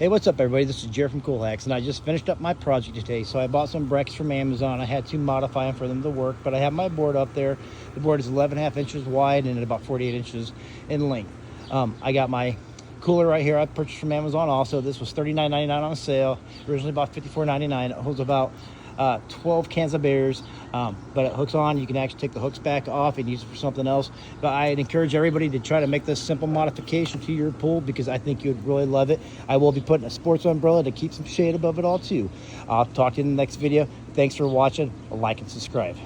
Hey, what's up everybody? This is Jared from Cool Hacks, and I just finished up my project today. So I bought some brackets from Amazon. I had to modify them for them to work, but I have my board up there. The board is 11.5 inches wide and about 48 inches in length. I got my cooler right here I purchased from Amazon also. This was $39.99 on sale. Originally about $54.99. It holds about 12 cans of beers, but it hooks on. You can actually take the hooks back off and use it for something else. But I'd encourage everybody to try to make this simple modification to your pool because I think you'd really love it. I will be putting a sports umbrella to keep some shade above it all too. I'll talk to you in the next video. Thanks for watching. Like and subscribe.